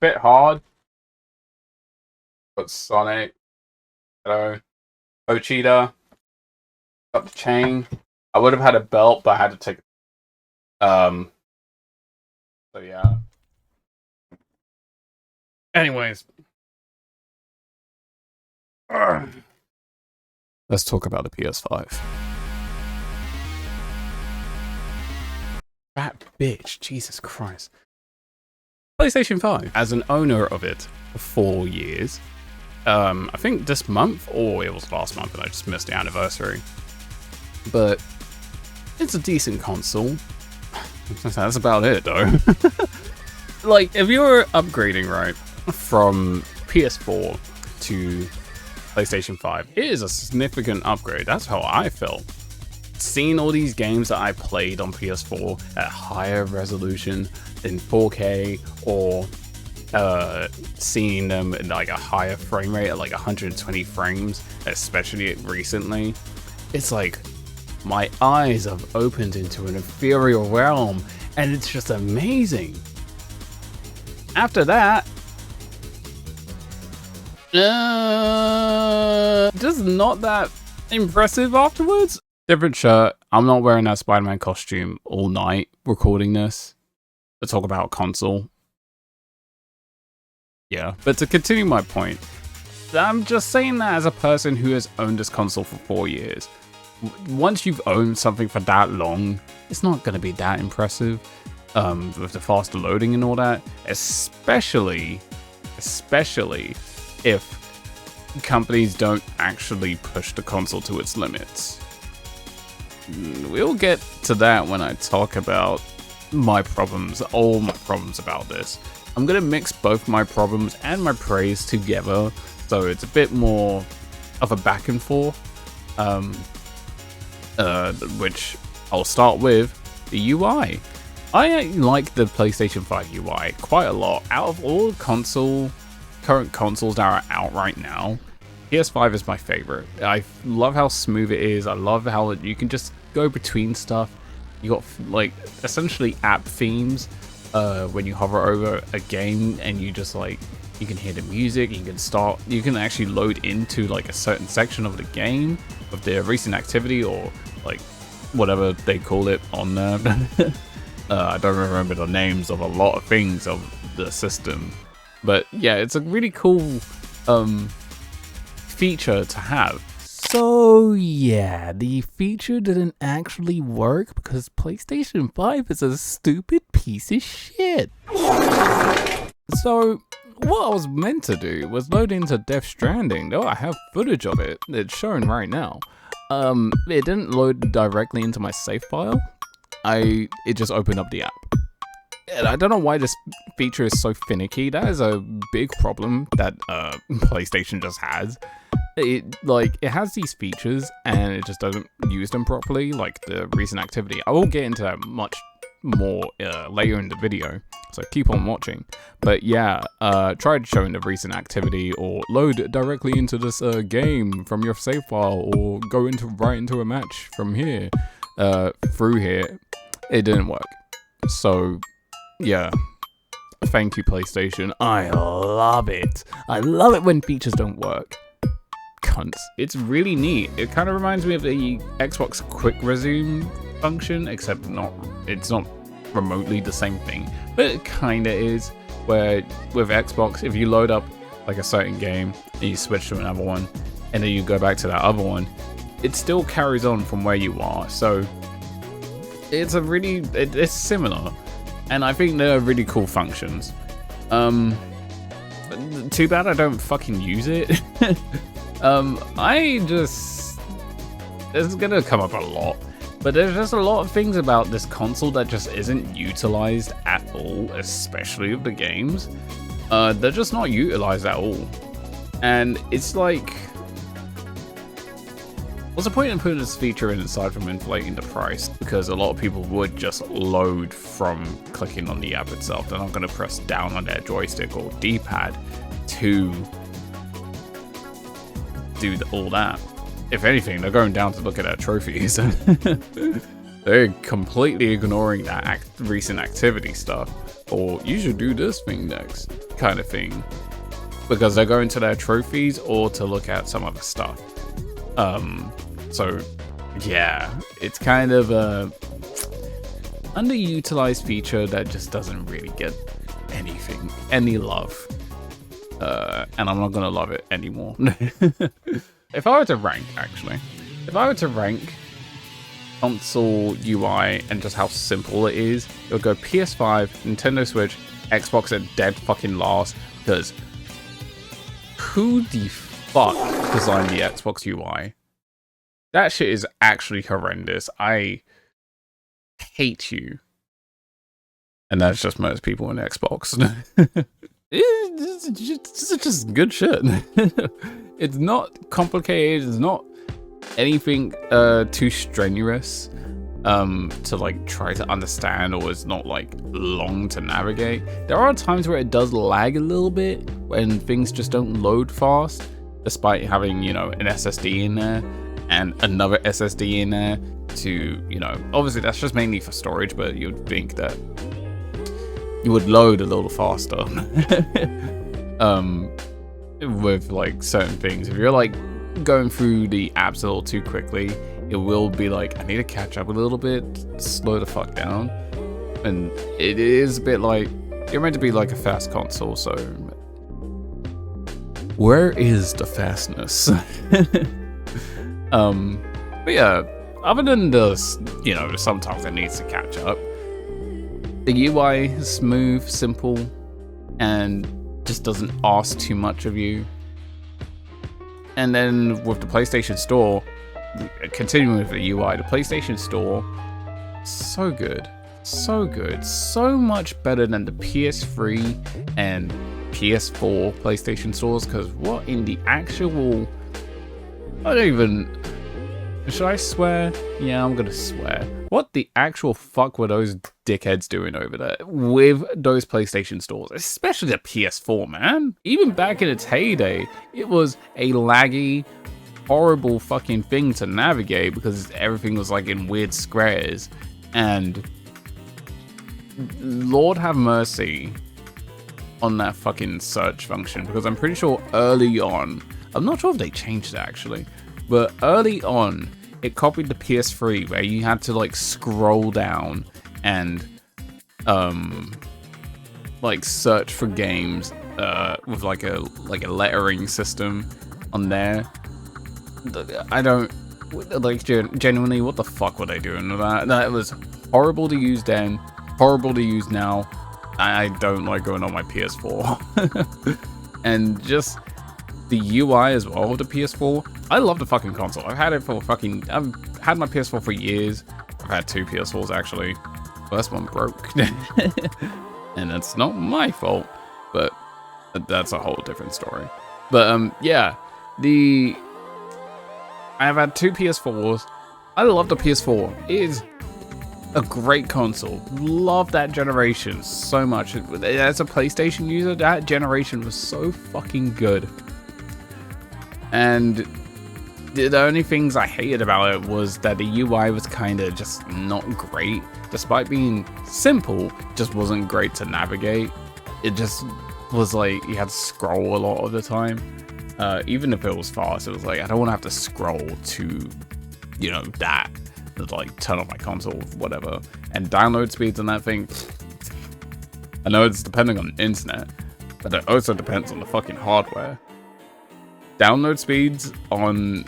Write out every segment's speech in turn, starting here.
bit hard. But Sonic, hello, Ochita, got the chain. I would have had a belt, but I had to take. So yeah. Anyways, let's talk about the PS5. That bitch, Jesus Christ. PlayStation 5. As an owner of it for 4 years, I think this month, or it was last month and I just missed the anniversary. But it's a decent console. That's about it though. Like, if you're upgrading, right, from PS4 to PlayStation 5, it is a significant upgrade. That's how I felt. Seeing all these games that I played on PS4 at higher resolution in 4K, or seeing them in like a higher frame rate at like 120 frames, especially recently, it's like my eyes have opened into an ethereal realm, and it's just amazing. After that, just not that impressive afterwards. Different shirt. I'm not wearing that Spider-Man costume all night recording this to talk about console. Yeah, but to continue my point, I'm just saying that as a person who has owned this console for 4 years. Once you've owned something for that long, it's not going to be that impressive with the faster loading and all that, especially if companies don't actually push the console to its limits. We'll get to that when I talk about my problems, all my problems about this. I'm going to mix both my problems and my praise together, so it's a bit more of a back and forth, which I'll start with the UI. I like the PlayStation 5 UI quite a lot. Out of all current consoles that are out right now, PS5 is my favorite. I love how smooth it is. I love how you can just go between stuff. You got like essentially app themes when you hover over a game, and you just like, you can hear the music. You can actually load into like a certain section of the game of their recent activity, or like whatever they call it on there. I don't remember the names of a lot of things of the system, but yeah, it's a really cool feature to have. So yeah, the feature didn't actually work because PlayStation 5 is a stupid piece of shit. So what I was meant to do was load into Death Stranding. Though I have footage of it, it's shown right now. It didn't load directly into my save file. It just opened up the app. And I don't know why this feature is so finicky. That is a big problem that PlayStation just has. It has these features and it just doesn't use them properly, like the recent activity. I will get into that much more later in the video, so keep on watching. But yeah, try showing the recent activity, or load directly into this game from your save file, or go right into a match from here, through here. It didn't work. So yeah, thank you PlayStation. I love it. I love it when features don't work. Cunts. It's really neat. It kind of reminds me of the Xbox Quick Resume function, except it's not remotely the same thing, but it kind of is, where with Xbox, if you load up like a certain game and you switch to another one, and then you go back to that other one, it still carries on from where you are. So it's similar, and I think they're really cool functions. Too bad I don't fucking use it. It's gonna come up a lot, but there's just a lot of things about this console that just isn't utilized at all, especially with the games. They're just not utilized at all, and it's like, what's the point in putting this feature in aside from inflating the price? Because a lot of people would just load from clicking on the app itself. They're not going to press down on their joystick or D-pad to do all that. If anything, they're going down to look at their trophies. They're completely ignoring that recent activity stuff. or you should do this thing next, kind of thing, because they're going to their trophies or to look at some other stuff. So yeah, it's kind of a underutilized feature that just doesn't really get any love. And I'm not gonna love it anymore. If I were to rank, console UI and just how simple it is, it would go PS5, Nintendo Switch, Xbox at dead fucking last, because who the fuck designed the Xbox UI? That shit is actually horrendous. I hate you. And that's just most people in Xbox. It's just good shit. It's not complicated, it's not anything too strenuous to like try to understand, or it's not like long to navigate. There are times where it does lag a little bit when things just don't load fast, despite having, you know, an SSD in there and another SSD in there to, you know, obviously that's just mainly for storage, but you'd think that you would load a little faster with like certain things. If you're like going through the apps a little too quickly, it will be like, I need to catch up a little bit, slow the fuck down. And it is a bit like, you're meant to be like a fast console, so where is the fastness? But yeah, other than this, you know, sometimes it needs to catch up. The UI is smooth, simple, and just doesn't ask too much of you. And then with the PlayStation Store, continuing with the UI, the PlayStation Store, so good, so much better than the PS3 and PS4 PlayStation stores. Because what in the actual, I don't even, should I swear? Yeah, I'm gonna swear. What the actual fuck were those dickheads doing over there with those PlayStation stores? Especially the PS4, man. Even back in its heyday, it was a laggy, horrible fucking thing to navigate because everything was like in weird squares. And Lord have mercy on that fucking search function, because I'm pretty sure early on, I'm not sure if they changed it actually, but early on, it copied the PS3 where you had to like scroll down and like search for games with like a lettering system on there. I don't like genuinely, what the fuck were they doing with that? That was horrible to use then, horrible to use now. I don't like going on my PS4. And just the UI as well of the PS4. I love the fucking console. I've had my PS4 for years. I've had two PS4s actually. First one broke. And that's not my fault, but that's a whole different story. But yeah, I've had two PS4s. I love the PS4. It is a great console. Love that generation so much. As a PlayStation user, that generation was so fucking good. And the only things I hated about it was that the UI was kind of just not great. Despite being simple, just wasn't great to navigate. It just was like you had to scroll a lot of the time. Even if it was fast, it was like, I don't want to have to scroll to, you know, that. Like turn on my console, whatever. And download speeds on that thing, I know it's depending on the internet, but it also depends on the fucking hardware. Download speeds on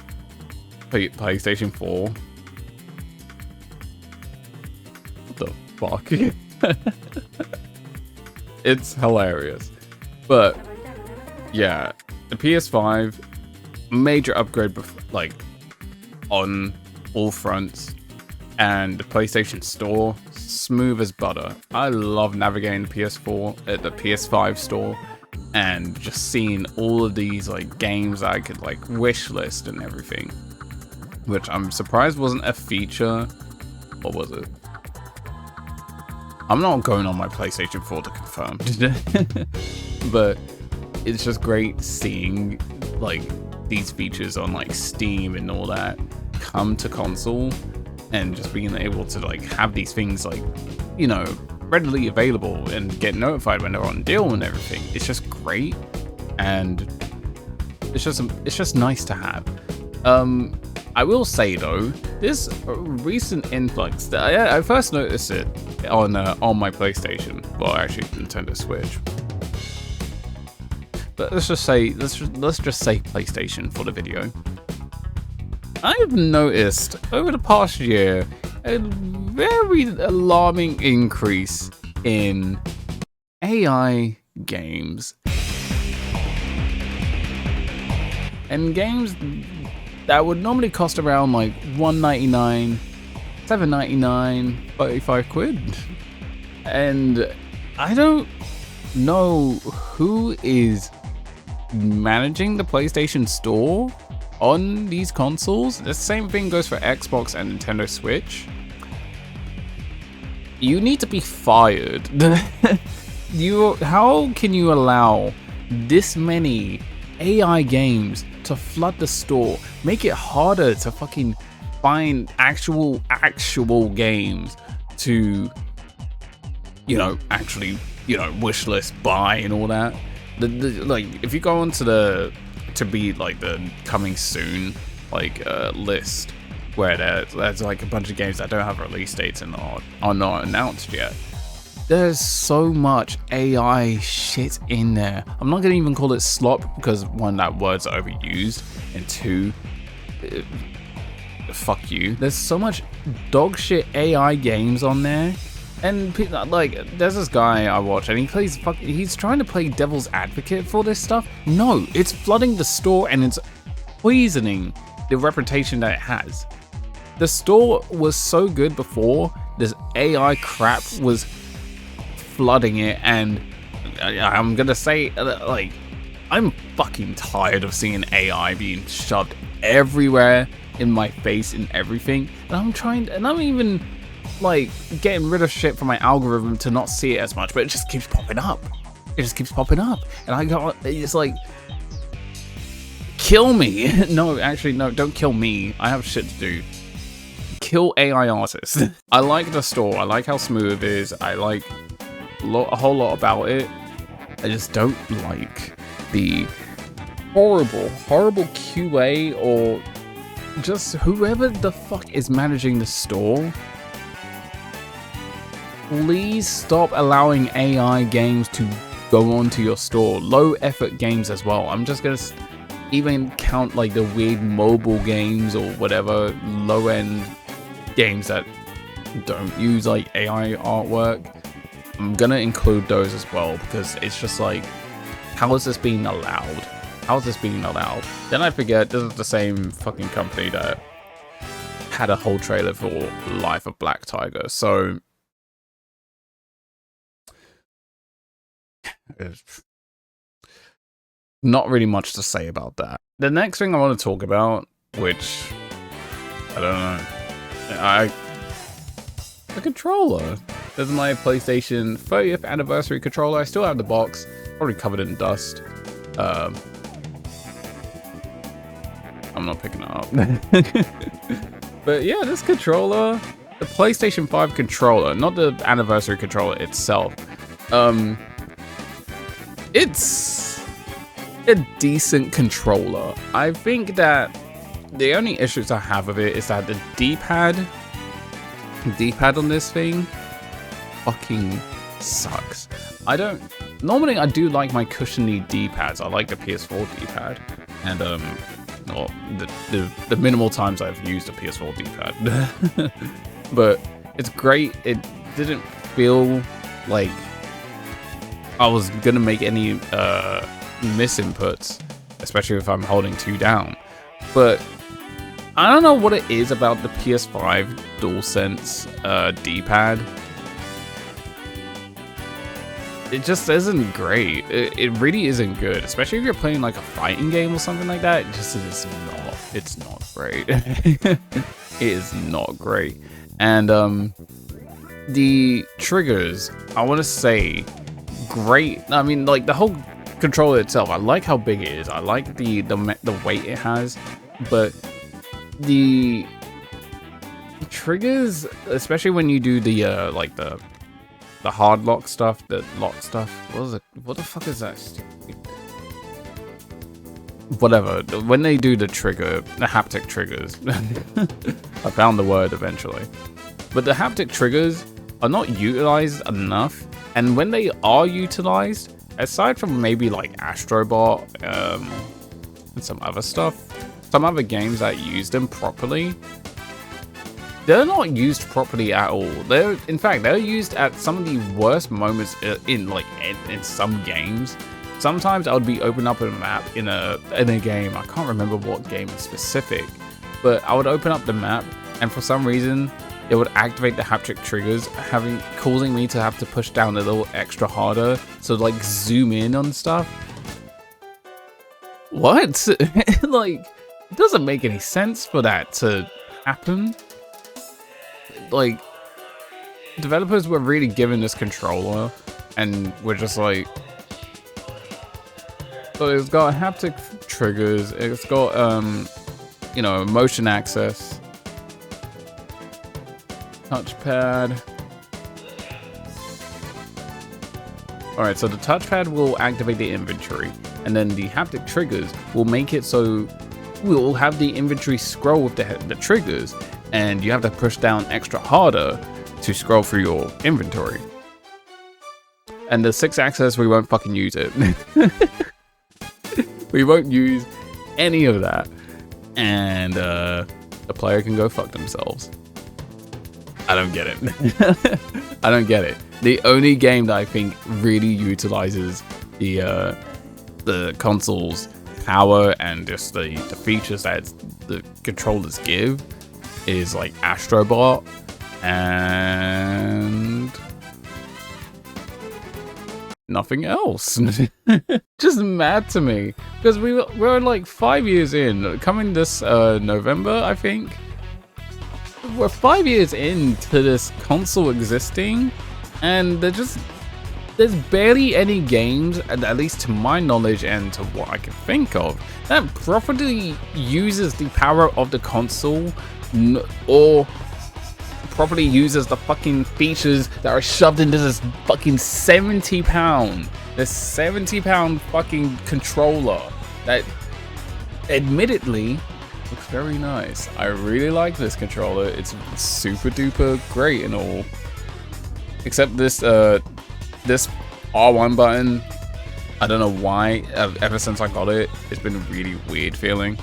PlayStation 4. What the fuck? It's hilarious. But yeah, the PS5, major upgrade, like on all fronts. And the PlayStation Store, smooth as butter. I love navigating the PS4 at the PS5 store and just seeing all of these like games I could like wish list and everything, which I'm surprised wasn't a feature. What was it? I'm not going on my PlayStation 4 to confirm. But it's just great seeing like these features on like Steam and all that come to console, and just being able to like have these things like, you know, readily available and get notified when they're on deal and everything. It's just great, and it's just nice to have. I will say though, this recent influx that I first noticed it on my PlayStation, well actually Nintendo Switch. But let's just say PlayStation for the video. I've noticed over the past year a very alarming increase in AI games. And games that would normally cost around like $1.99, $7.99, 35 quid. And I don't know who is managing the PlayStation Store on these consoles. The same thing goes for Xbox and Nintendo Switch. You need to be fired. How can you allow this many AI games to flood the store, make it harder to fucking find actual games to, actually, wishlist, buy and all that. Like, if you go onto the coming soon list where there's like a bunch of games that don't have release dates and are not announced yet. There's so much AI shit in there. I'm not gonna even call it slop because one, that word's overused, and two, fuck you. There's so much dog shit AI games on there, and like there's this guy I watch and he's trying to play devil's advocate for this stuff. No, it's flooding the store and it's poisoning the reputation that it has. The store was so good before this AI crap was flooding it, and I'm gonna say, like, I'm fucking tired of seeing AI being shoved everywhere in my face and everything, and I'm even like getting rid of shit from my algorithm to not see it as much, but it just keeps popping up. And it's like, kill me. No, actually, no, don't kill me. I have shit to do. Kill AI artists. I like the store. I like how smooth it is. I like a whole lot about it. I just don't like the horrible QA or just whoever the fuck is managing the store. Please stop allowing AI games to go onto your store. Low effort games as well. I'm just gonna even count like the weird mobile games or whatever low end games that don't use like AI artwork. I'm gonna include those as well because it's just like, how is this being allowed? Then I forget this is the same fucking company that had a whole trailer for Life of Black Tiger. So not really much to say about that. The next thing I want to talk about, which I don't know, the controller. This is my PlayStation 30th anniversary controller. I still have the box, probably covered in dust. I'm not picking it up. But yeah, this controller, the PlayStation 5 controller, not the anniversary controller itself. It's a decent controller. I think that the only issues I have with it is that the D-pad on this thing fucking sucks. Normally I do like my cushiony D-pads. I like the PS4 D-pad, and well, the minimal times I've used a PS4 D-pad. But it's great. It didn't feel like I was gonna make any misinputs, especially if I'm holding two down. But I don't know what it is about the PS5 DualSense D-pad. It just isn't great. It really isn't good, especially if you're playing like a fighting game or something like that. It just is not. It's not great. It is not great. And the triggers, I want to say, great. I mean, like the whole controller itself, I like how big it is. I like the weight it has, but the triggers, especially when you do the like the the hard lock stuff, the lock stuff. What the fuck is that? Whatever. When they do the haptic triggers, I found the word eventually. But the haptic triggers are not utilized enough, and when they are utilized, aside from maybe like Astrobot and some other stuff, some other games that use them properly, they're not used properly at all. In fact, they're used at some of the worst moments in some games. Sometimes I would be opening up a map in a game. I can't remember what game in specific, but I would open up the map, and for some reason, it would activate the haptic triggers, causing me to have to push down a little extra harder to like zoom in on stuff. What? Like, it doesn't make any sense for that to happen. Like, developers were really given this controller, and we're just like, so it's got haptic triggers, it's got motion access, touchpad. Alright, so the touchpad will activate the inventory, and then the haptic triggers will make it so we'll have the inventory scroll with the triggers, and you have to push down extra harder to scroll through your inventory. And the 6-axis, we won't fucking use it. We won't use any of that, and the player can go fuck themselves. I don't get it. I don't get it. The only game that I think really utilizes the console's power and just the features that the controllers give is like Astrobot and nothing else. Just mad to me, because we're like 5 years in, coming this November, I think. We're 5 years into this console existing, and there's barely any games, at least to my knowledge and to what I can think of, that properly uses the power of the console or properly uses the fucking features that are shoved into this fucking 70-pound fucking controller that admittedly looks very nice. I really like this controller. It's super duper great and all, except this this R1 button, I don't know why, ever since I got it, it's been a really weird feeling.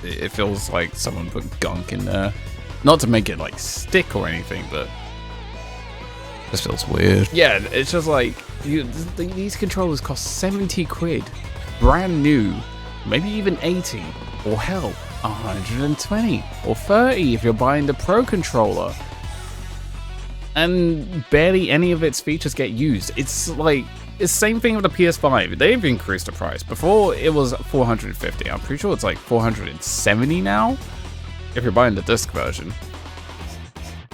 It feels like someone put gunk in there. Not to make it like stick or anything, but it just feels weird. Yeah, it's just like, these controllers cost 70 quid, brand new, maybe even 80, or hell, 120 or 30 if you're buying the Pro controller. And barely any of its features get used. It's like, it's the same thing with the PS5. They've increased the price. Before it was 450. I'm pretty sure it's like 470 now, if you're buying the disc version.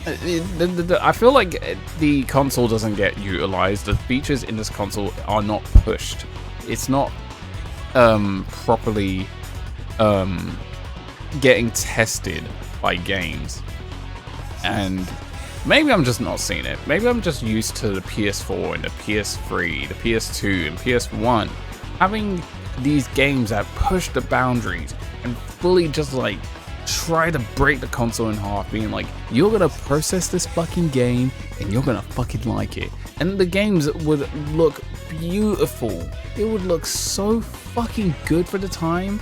I feel like the console doesn't get utilized. The features in this console are not pushed. It's not properly getting tested by games. And maybe I'm just not seeing it. Maybe I'm just used to the PS4 and the PS3, the PS2 and PS1 having these games that push the boundaries and fully just like try to break the console in half, being like, you're gonna process this fucking game and you're gonna fucking like it. And the games would look beautiful. It would look so fucking good for the time.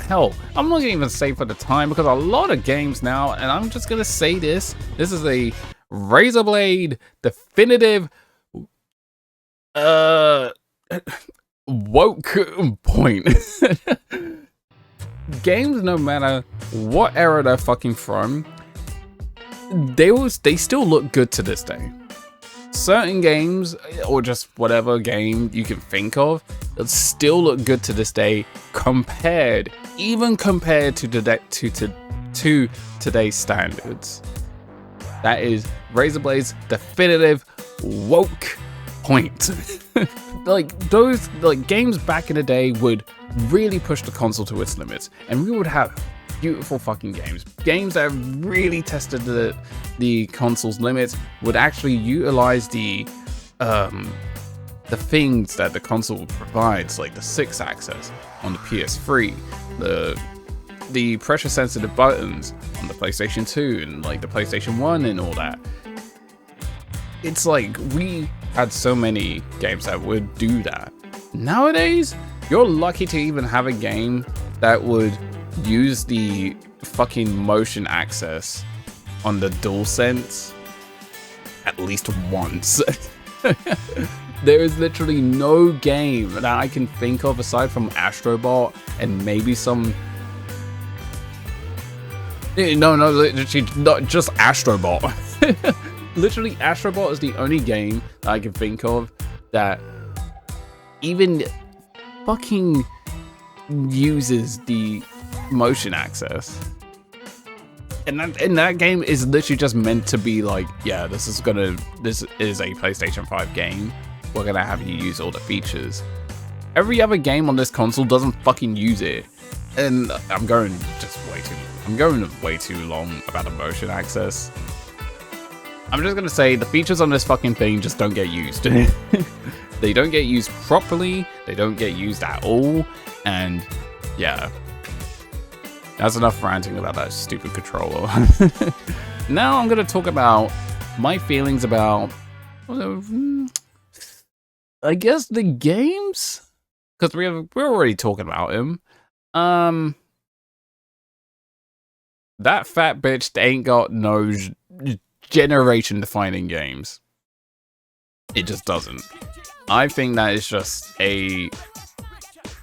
Hell, I'm not gonna even say for the time, because a lot of games now, and I'm just gonna say this is a Razor Blade definitive woke point. Games, no matter what era they're fucking from, they still look good to this day. Certain games, or just whatever game you can think of, that still look good to this day, even compared to today's standards. That is Razor Blade's definitive woke point. Like, those games back in the day would really push the console to its limits, and we would have beautiful fucking games. Games that have really tested the console's limits, would actually utilize the things that the console provides, like the 6-axis on the PS3, the pressure sensitive buttons on the PlayStation 2 and like the PlayStation 1 and all that. It's like we had so many games that would do that. Nowadays, you're lucky to even have a game that would use the fucking motion access on the DualSense at least once. There is literally no game that I can think of aside from Astrobot and maybe some... No, literally not just Astrobot. Literally Astrobot is the only game that I can think of that even fucking uses the motion access. And that game is literally just meant to be like, yeah, this is a PlayStation 5 game. We're gonna have you use all the features. Every other game on this console doesn't fucking use it. And I'm going way too long about the motion access. I'm just gonna say the features on this fucking thing just don't get used. They don't get used properly, they don't get used at all, and yeah. That's enough ranting about that stupid controller. Now I'm gonna talk about my feelings about, I guess, the games, because we're already talking about him. That fat bitch ain't got no generation-defining games. It just doesn't. I think that is just a...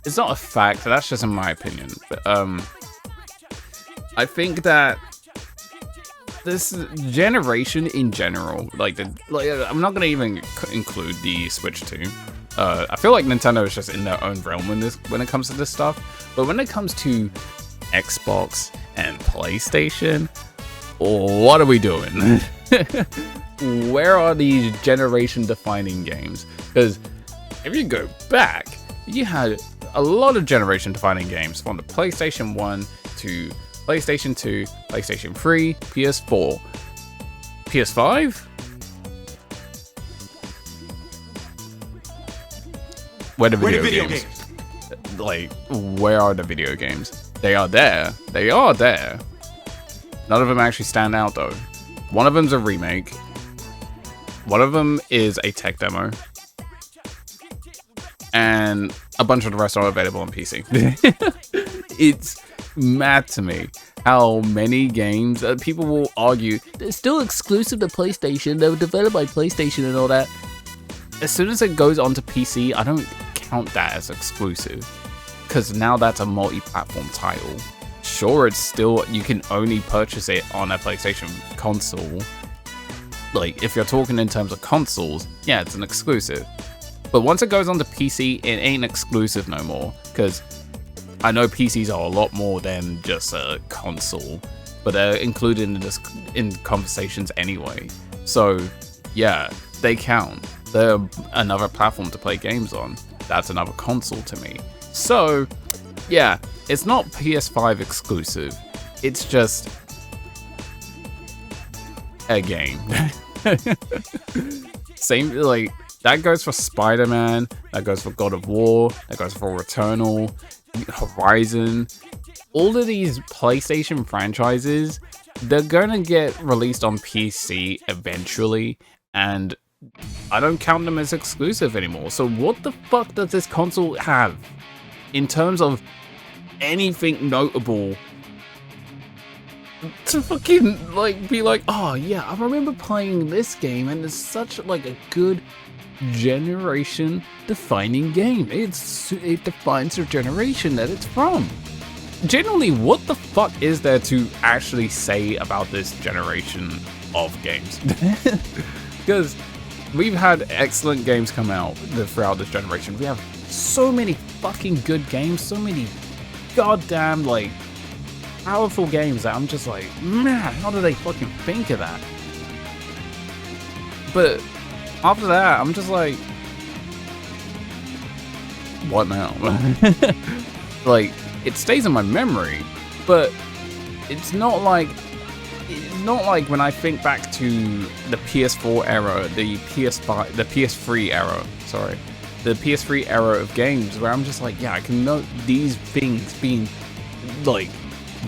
It's not a fact, that's just in my opinion. But, I think that this generation in general, I'm not gonna even include the Switch 2. I feel like Nintendo is just in their own realm when it comes to this stuff. But when it comes to Xbox and PlayStation, what are we doing? Where are these generation-defining games? Because if you go back, you had a lot of generation-defining games from the PlayStation 1 to PlayStation 2, PlayStation 3, PS4, PS5? Where are the video games? Like, where are the video games? They are there. They are there. None of them actually stand out though. One of them's a remake. One of them is a tech demo. And a bunch of the rest are available on PC. It's mad to me how many games people will argue they're still exclusive to PlayStation, they were developed by PlayStation and all that. As soon as it goes onto PC, I don't count that as exclusive, because now that's a multi-platform title. Sure, it's still, you can only purchase it on a PlayStation console. Like, if you're talking in terms of consoles, yeah, it's an exclusive. But once it goes onto PC, it ain't exclusive no more, because I know PCs are a lot more than just a console, but they're included in conversations anyway. So, yeah, they count. They're another platform to play games on. That's another console to me. So, yeah, it's not PS5 exclusive. It's just a game. Same, like, that goes for Spider-Man, that goes for God of War, that goes for Returnal, Horizon. All of these PlayStation franchises, they're gonna get released on PC eventually, and I don't count them as exclusive anymore. So what the fuck does this console have in terms of anything notable to fucking like be like, oh yeah, I remember playing this game and it's such like a good generation defining game. It defines the generation that it's from. Generally, what the fuck is there to actually say about this generation of games? Because we've had excellent games come out throughout this generation. We have so many fucking good games, so many goddamn like powerful games that I'm just like, man, how do they fucking think of that? But after that, I'm just like, what now? Like, it stays in my memory, but it's not like when I think back to the PS4 era, the PS5, the PS3 era, sorry, the PS3 era of games, where I'm just like, yeah, I can note these things being like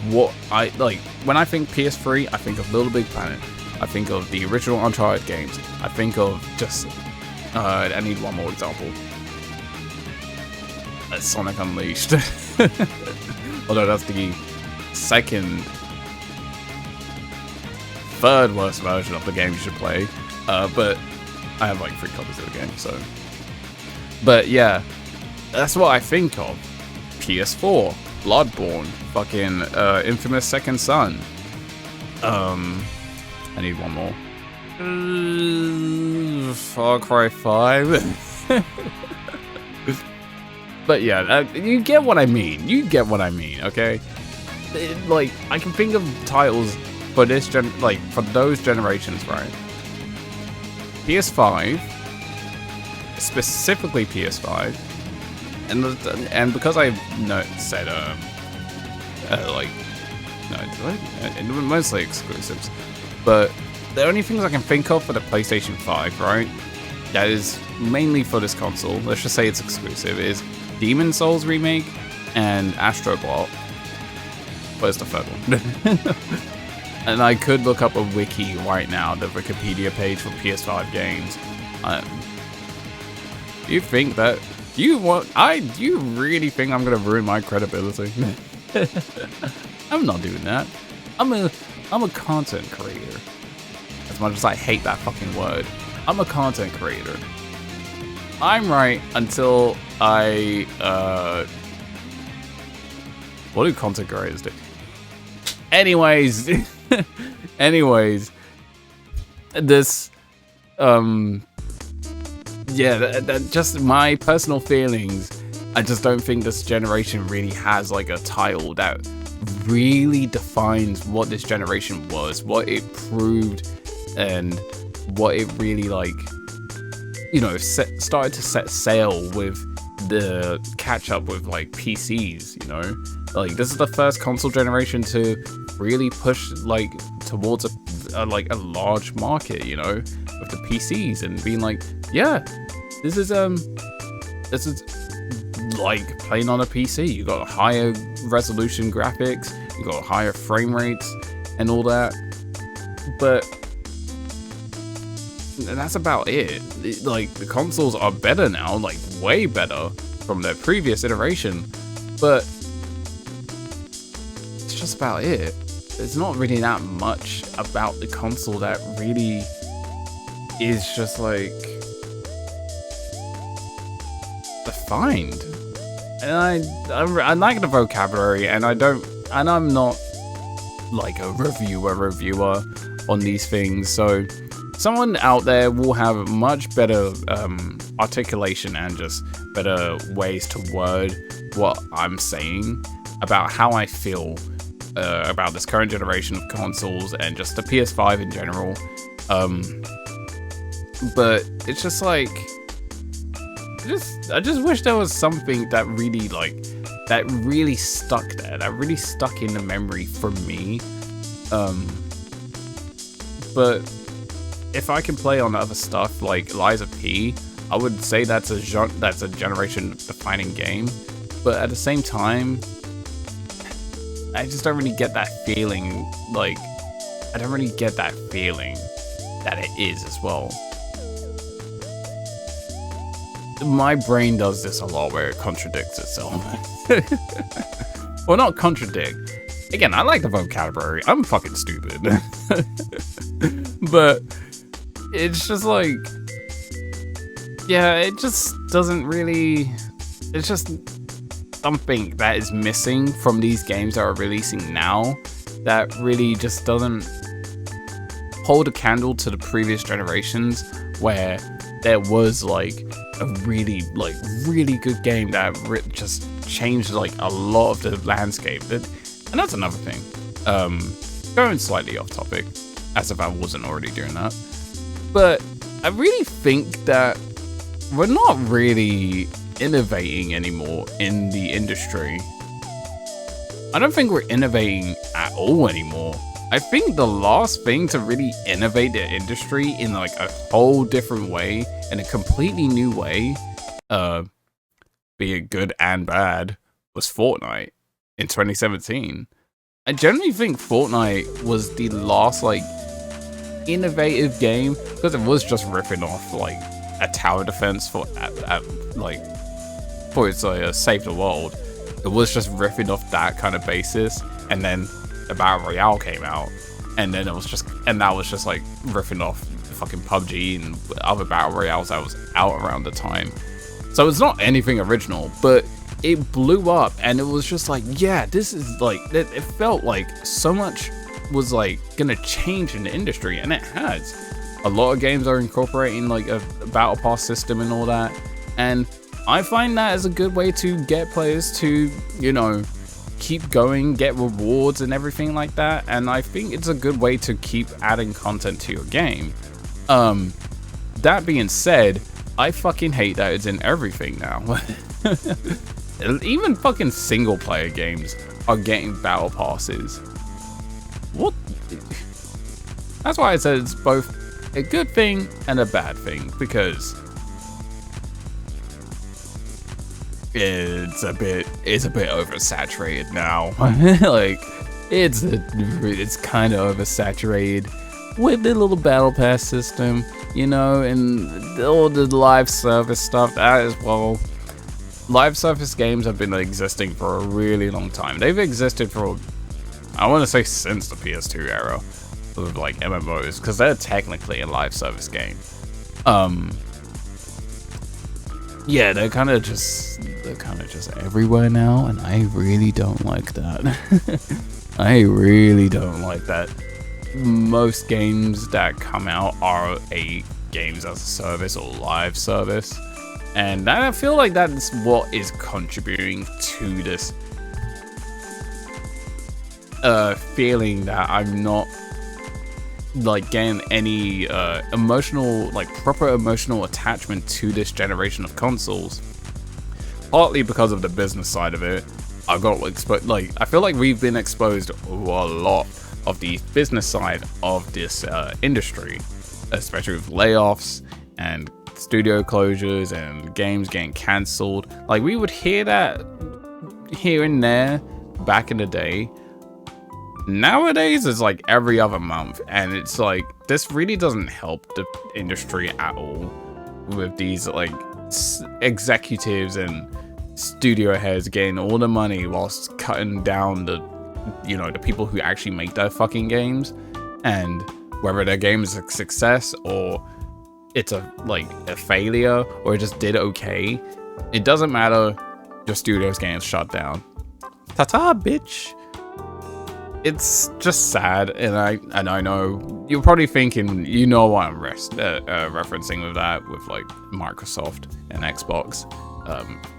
what I like. When I think PS3, I think of Little Big Planet, I think of the original Uncharted games, I think of just I need one more example. Sonic Unleashed. Although that's the third worst version of the game you should play. But I have like 3 copies of the game, so. But yeah, that's what I think of. PS4, Bloodborne, fucking Infamous Second Son. I need one more. Far Cry 5. But yeah, you get what I mean. You get what I mean, okay? Like, I can think of titles for this for those generations, right? PS5, specifically PS5, and because I said mostly exclusives, but the only things I can think of for the PlayStation 5, right? That is mainly for this console. Let's just say it's exclusive. Is Demon Souls remake and Astro Bot. Where's the third one? And I could look up a wiki right now, the Wikipedia page for PS5 games. You think that? Do you really think I'm gonna ruin my credibility? I'm not doing that. I'm a content creator. As much as I hate that fucking word, I'm a content creator. I'm right until I what do content creators do? Anyways, this yeah, that just my personal feelings. I just don't think this generation really has like a title that really defines what this generation was, what it proved, and what it really like, you know, started to set sail with the catch up with like PCs, you know? Like, this is the first console generation to really push like towards a large market, you know, with the PCs, and being like, yeah, this is like playing on a PC. You got higher resolution graphics, you got higher frame rates and all that, but that's about it. Like, the consoles are better now, like way better from their previous iteration, but it's just about it. There's not really that much about the console that really is just like defined. And I like the vocabulary, and I'm not like a reviewer on these things, so someone out there will have much better articulation and just better ways to word what I'm saying about how I feel about this current generation of consoles and just the PS5 in general. But it's just like, I just wish there was something that really stuck there, that really stuck in the memory for me. But if I can play on other stuff like Liza P, I would say that's a generation-defining game. But at the same time, I just don't really get that feeling. Like, I don't really get that feeling that it is as well. My brain does this a lot, where it contradicts itself. Well, not contradict. Again, I like the vocabulary. I'm fucking stupid. But it's just like, yeah, it just doesn't really, it's just something that is missing from these games that are releasing now, that really just doesn't hold a candle to the previous generations, where there was like a really good game that just changed like a lot of the landscape. And that's another thing. Going slightly off topic, as if I wasn't already doing that. But I really think that we're not really innovating anymore in the industry. I don't think we're innovating at all anymore. I think the last thing to really innovate the industry in like a whole different way, in a completely new way, be it good and bad, was Fortnite in 2017. I generally think Fortnite was the last like innovative game, because it was just ripping off like a tower defense for its Save the World. It was just riffing off that kind of basis, and then the Battle Royale came out, and then that was just like riffing off fucking PUBG and other Battle Royales that was out around the time. So it's not anything original, but it blew up, and it was just like, yeah, this is like, it felt like so much was like gonna change in the industry, and it has. A lot of games are incorporating like a battle pass system and all that, and I find that as a good way to get players to, you know, keep going, get rewards and everything like that. And I think it's a good way to keep adding content to your game. That being said, I fucking hate that it's in everything now. Even fucking single player games are getting battle passes. What? That's why I said it's both a good thing and a bad thing, because it's a bit oversaturated now. Like it's kind of oversaturated with the little battle pass system, you know, and all the live service stuff. That as well. Live service games have been existing for a really long time. They've existed for, I want to say, since the PS2 era of like MMOs, because they're technically a live service game. Yeah, they're kind of just everywhere now, and I really don't like that. I really don't like that. Most games that come out are a games as a service or live service, and I feel like that's what is contributing to this feeling that I'm not like getting any emotional, like proper emotional attachment to this generation of consoles. Partly because of the business side of it. I feel like we've been exposed to a lot of the business side of this industry, especially with layoffs and studio closures and games getting cancelled. Like, we would hear that here and there back in the day. Nowadays, it's like every other month, and it's like, this really doesn't help the industry at all with these like executives and studio heads getting all the money whilst cutting down the, you know, the people who actually make their fucking games. And whether their game is a success or it's a failure or it just did okay, it doesn't matter. Your studio's getting shut down. Ta-ta, bitch. It's just sad, and I know you're probably thinking, you know what I'm referencing with that, with like Microsoft and Xbox.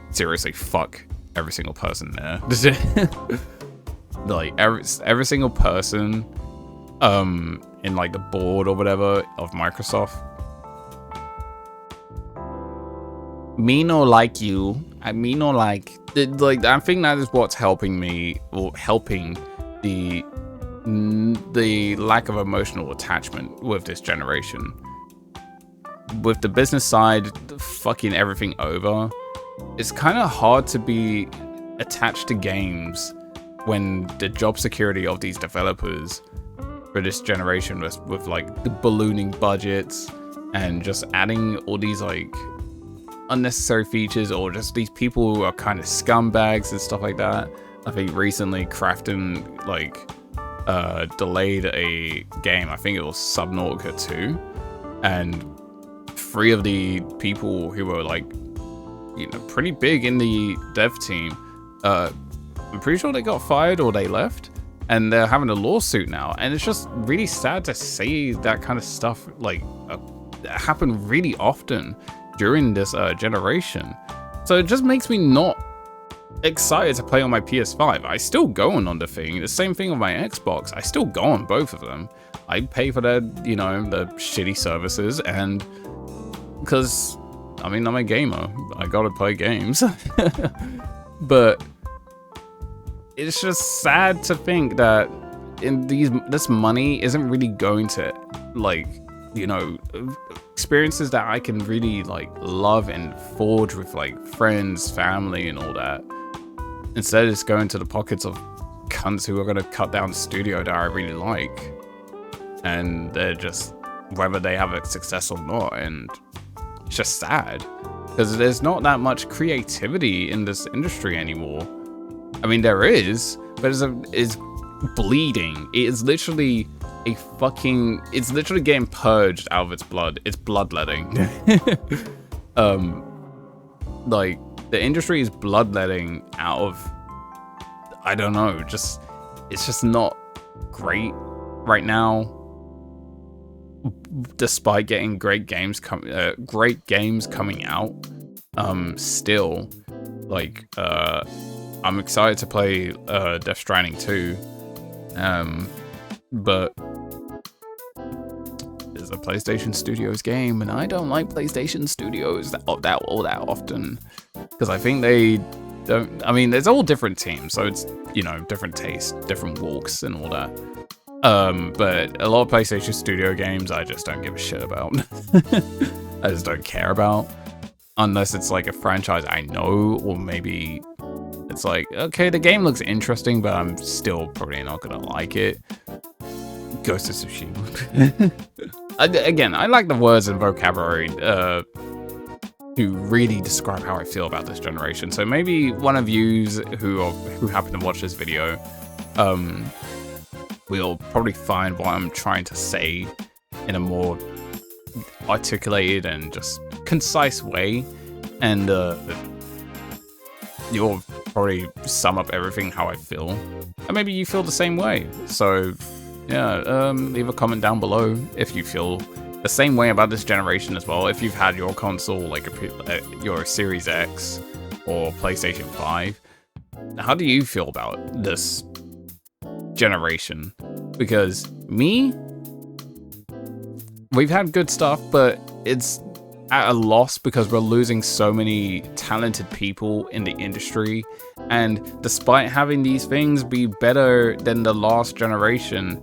Seriously, fuck every single person there. Like every single person in like the board or whatever of Microsoft. Me no like you. I mean no like I think that is what's helping me, or helping the lack of emotional attachment with this generation. With the business side fucking everything over, it's kind of hard to be attached to games when the job security of these developers for this generation with like the ballooning budgets and just adding all these like unnecessary features, or just these people who are kind of scumbags and stuff like that. I think recently Krafton delayed a game. I think it was Subnautica 2, and 3 of the people who were like, you know, pretty big in the dev team, I'm pretty sure they got fired or they left, and they're having a lawsuit now. And it's just really sad to see that kind of stuff like happen really often during this generation. So it just makes me not excited to play on my PS5. I still go on the thing. The same thing with my Xbox. I still go on both of them. I pay for their, you know, the shitty services, and because I mean, I'm a gamer. I gotta play games. But it's just sad to think that this money isn't really going to, like, you know, experiences that I can really like love and forge with like friends, family, and all that. Instead, it's going to the pockets of cunts who are going to cut down the studio that I really like, and they're just, whether they have a success or not, and it's just sad because there's not that much creativity in this industry anymore. I mean, there is, but it's bleeding. It is literally it's literally getting purged out of its blood. It's bloodletting. Like, the industry is bloodletting out of, I don't know, it's just not great right now. Despite getting great games coming out, still, like, I'm excited to play Death Stranding 2, but it's a PlayStation Studios game, and I don't like PlayStation Studios that often, because I think they don't. I mean, there's all different teams, so it's, you know, different tastes, different walks, and all that. But a lot of PlayStation Studio games I just don't give a shit about. I just don't care about, unless it's like a franchise I know, or maybe it's like, okay, the game looks interesting, but I'm still probably not gonna like it. Ghost of Tsushima. Again, I like the words and vocabulary to really describe how I feel about this generation. So maybe one of yous who happen to watch this video, will probably find what I'm trying to say in a more articulated and just concise way, and you'll probably sum up everything how I feel, and maybe you feel the same way. So yeah, leave a comment down below if you feel the same way about this generation as well. If you've had your console, like your Series X or PlayStation 5, how do you feel about this generation? Because we've had good stuff, but it's at a loss because we're losing so many talented people in the industry. And despite having these things be better than the last generation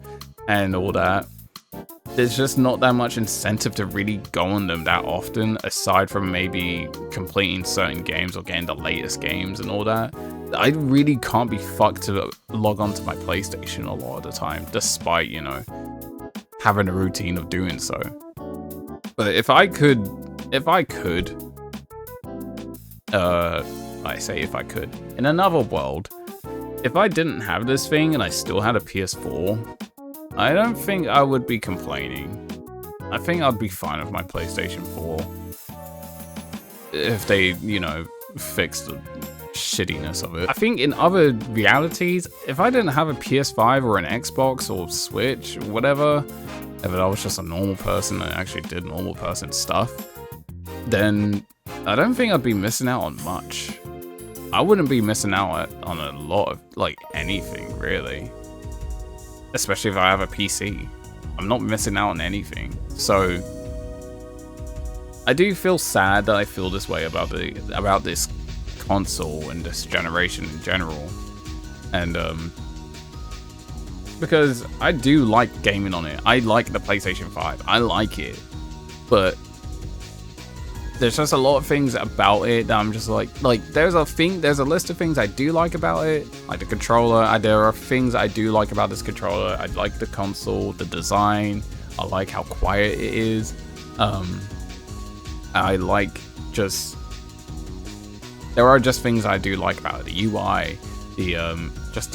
and all that, there's just not that much incentive to really go on them that often, aside from maybe completing certain games or getting the latest games and all that. I really can't be fucked to log onto my PlayStation a lot of the time, despite, you know, having a routine of doing so. But if I could, I say if I could, in another world, if I didn't have this thing and I still had a PS4, I don't think I would be complaining. I think I'd be fine with my PlayStation 4. If they, you know, fixed the shittiness of it. I think in other realities, if I didn't have a PS5 or an Xbox or Switch or whatever, if I was just a normal person that actually did normal person stuff, then I don't think I'd be missing out on much. I wouldn't be missing out on a lot of, like, anything, really. Especially if I have a PC. I'm not missing out on anything. So I do feel sad that I feel this way about this console and this generation in general. And because I do like gaming on it. I like the PlayStation 5. I like it. But there's just a lot of things about it that I'm just like there's a list of things I do like about it, like the controller. There are things I do like about this controller. I like the console, the design. I like how quiet it is. I like just, there are just things I do like about it. The UI, just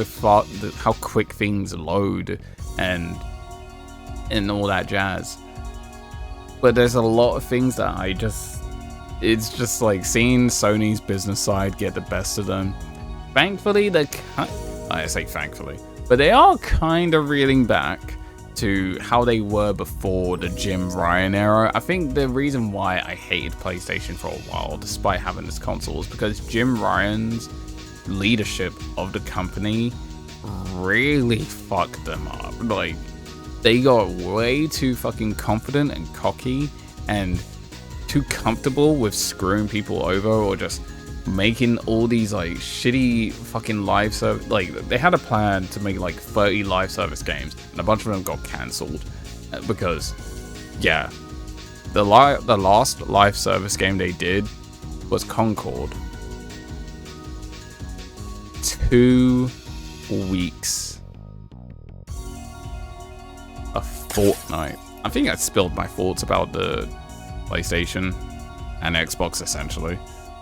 how quick things load and all that jazz. But there's a lot of things that it's just like seeing Sony's business side get the best of them. Thankfully, I say thankfully, but they are kind of reeling back to how they were before the Jim Ryan era. I think the reason why I hated PlayStation for a while, despite having this console, is because Jim Ryan's leadership of the company really fucked them up. Like, they got way too fucking confident and cocky and too comfortable with screwing people over or just making all these like shitty fucking live service. Like they had a plan to make like 30 live service games, and a bunch of them got cancelled because, yeah, the last live service game they did was Concord. 2 weeks, a fortnight. I think I spilled my thoughts about the PlayStation and Xbox essentially,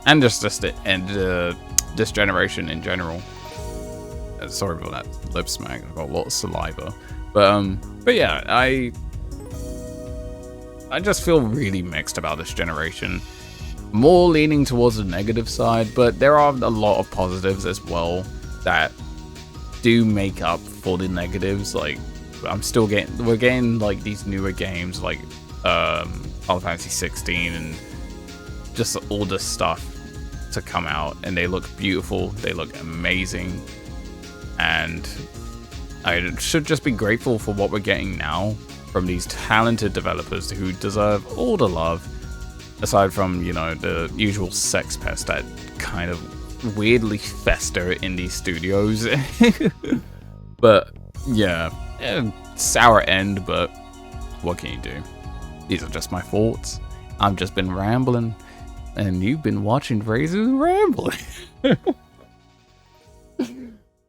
and just this generation in general. Sorry for that lip smack. I've got a lot of saliva, but yeah, I just feel really mixed about this generation. More leaning towards the negative side, but there are a lot of positives as well that do make up for the negatives. Like we're getting like these newer games like Final Fantasy 16 and just all this stuff to come out, and they look beautiful, they look amazing, and I should just be grateful for what we're getting now from these talented developers who deserve all the love, aside from, you know, the usual sex pest that kind of weirdly fester in these studios. But yeah, sour end, but what can you do? These are just my thoughts. I've just been rambling, and you've been watching Razor's rambling.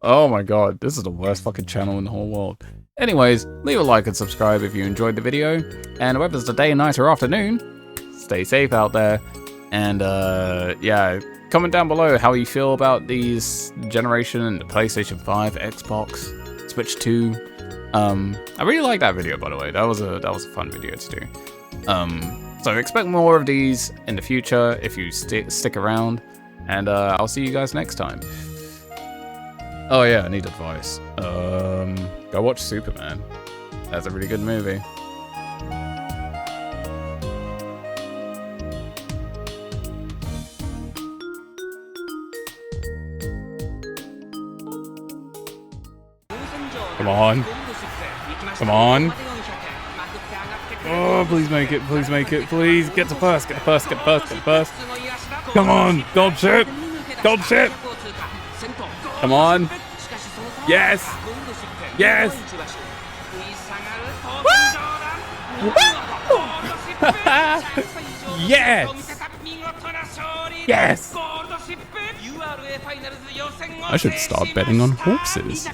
Oh my god, this is the worst fucking channel in the whole world. Anyways, leave a like and subscribe if you enjoyed the video, and whether it's the day, night, or afternoon, stay safe out there. And yeah, comment down below how you feel about these generation, the PlayStation 5, Xbox, Switch 2. I really like that video, by the way. That was a fun video to do. So expect more of these in the future if you stick around, and I'll see you guys next time. Oh yeah, I need advice. Go watch Superman. That's a really good movie. Come on. Come on. Oh, please make it. Please make it. Please get to first. Get first. Get first. Get first. Come on. Gold ship. Gold ship. Come on. Yes. Yes. Yes. Yes. I should start betting on horses.